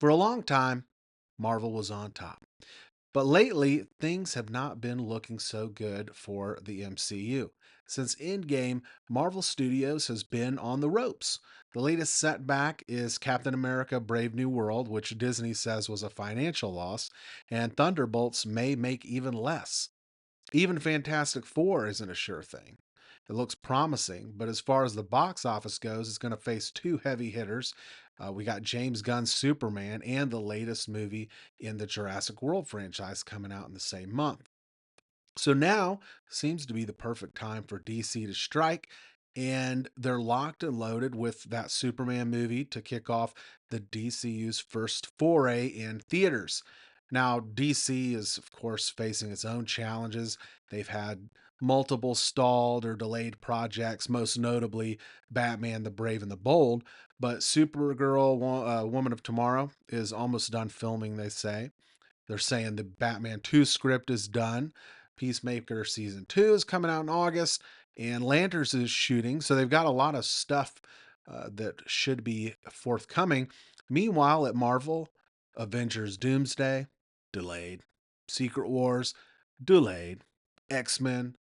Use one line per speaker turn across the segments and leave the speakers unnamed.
For a long time, Marvel was on top. But lately, things have not been looking so good for the MCU. Since Endgame, Marvel Studios has been on the ropes. The latest setback is Captain America Brave New World, which Disney says was a financial loss, and Thunderbolts may make even less. Even Fantastic Four isn't a sure thing. It looks promising, but as far as the box office goes, it's going to face two heavy hitters. We got James Gunn's Superman and the latest movie in the Jurassic World franchise coming out in the same month. So now seems to be the perfect time for DC to strike, and they're locked and loaded with that Superman movie to kick off the DCU's first foray in theaters. Now, DC is, of course, facing its own challenges. They've had multiple stalled or delayed projects, most notably Batman the Brave and the Bold. But Supergirl, Woman of Tomorrow, is almost done filming, they say. They're saying the Batman 2 script is done. Peacemaker season 2 is coming out in August, and Lanterns is shooting. So they've got a lot of stuff that should be forthcoming. Meanwhile, at Marvel, Avengers Doomsday, delayed. Secret Wars, delayed. X-Men,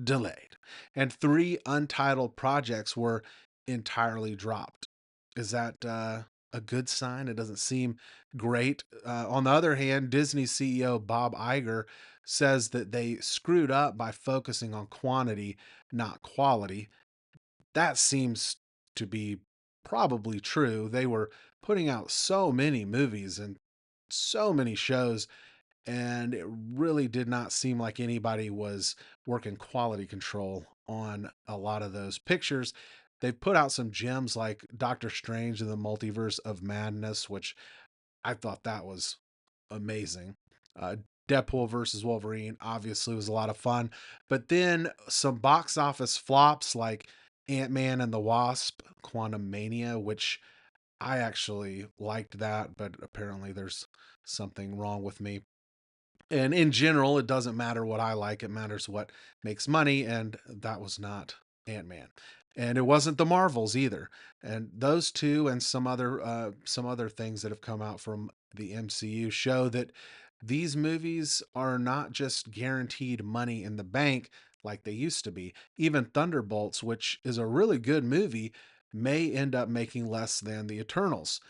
delayed. And three untitled projects were entirely dropped. Is that a good sign? It doesn't seem great. On the other hand, Disney CEO Bob Iger says that they screwed up by focusing on quantity, not quality. That seems to be probably true. They were putting out so many movies and so many shows, and it really did not seem like anybody was working quality control on a lot of those pictures. They've put out some gems like Doctor Strange and the Multiverse of Madness, which I thought that was amazing. Uh, Deadpool versus Wolverine obviously was a lot of fun, but then some box office flops like Ant-Man and the Wasp, Quantum Mania, which I actually liked that, but apparently there's something wrong with me. And in general, it doesn't matter what I like, it matters what makes money, and that was not Ant-Man. And it wasn't the Marvels either. And those two and some other things that have come out from the MCU show that these movies are not just guaranteed money in the bank like they used to be. Even Thunderbolts, which is a really good movie, may end up making less than the Eternals.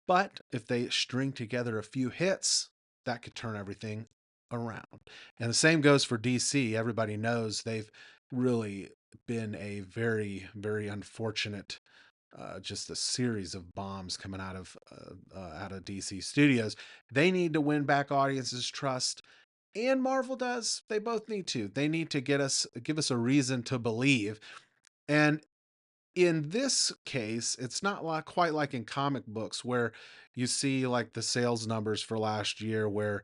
But if they string together a few hits, that could turn everything around. And the same goes for DC. Everybody knows they've really been a very, very unfortunate, just a series of bombs coming out of DC Studios. They need to win back audiences' trust, and Marvel does. They both need to. They need to give us a reason to believe. And in this case, it's not like quite like in comic books where you see like the sales numbers for last year where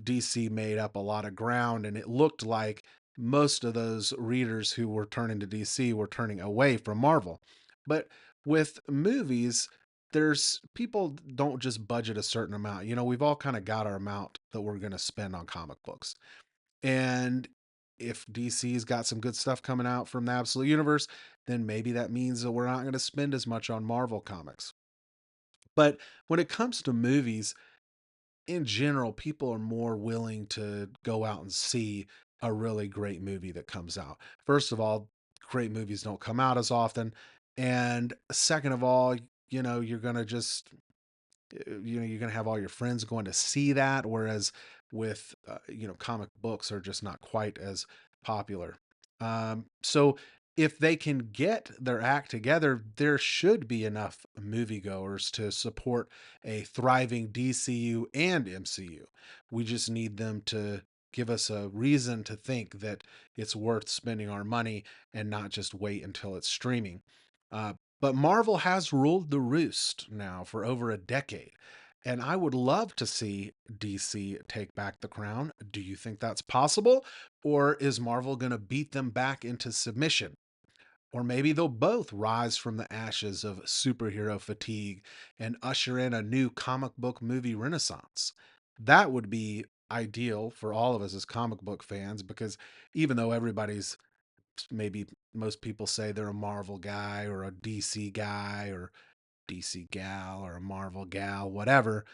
DC made up a lot of ground and it looked like most of those readers who were turning to DC were turning away from Marvel. But with movies, there's people don't just budget a certain amount. We've all kind of got our amount that we're going to spend on comic books. And if DC's got some good stuff coming out from the Absolute Universe, then maybe that means that we're not going to spend as much on Marvel comics. But when it comes to movies, in general, people are more willing to go out and see a really great movie that comes out. First of all, great movies don't come out as often. And second of all, you're going to just you're going to have all your friends going to see that, whereas with comic books are just not quite as popular. So if they can get their act together, there should be enough moviegoers to support a thriving DCU and MCU. We just need them to give us a reason to think that it's worth spending our money and not just wait until it's streaming. But Marvel has ruled the roost now for over a decade. And I would love to see DC take back the crown. Do you think that's possible? Or is Marvel going to beat them back into submission? Or maybe they'll both rise from the ashes of superhero fatigue and usher in a new comic book movie renaissance. That would be ideal for all of us as comic book fans because even though everybody's maybe most people say they're a Marvel guy or a DC guy or DC gal or a Marvel gal, whatever.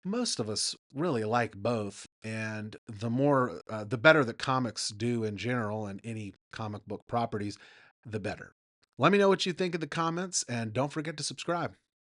Most of us really like both, and the better that comics do in general and any comic book properties, the better. Let me know what you think in the comments, and don't forget to subscribe.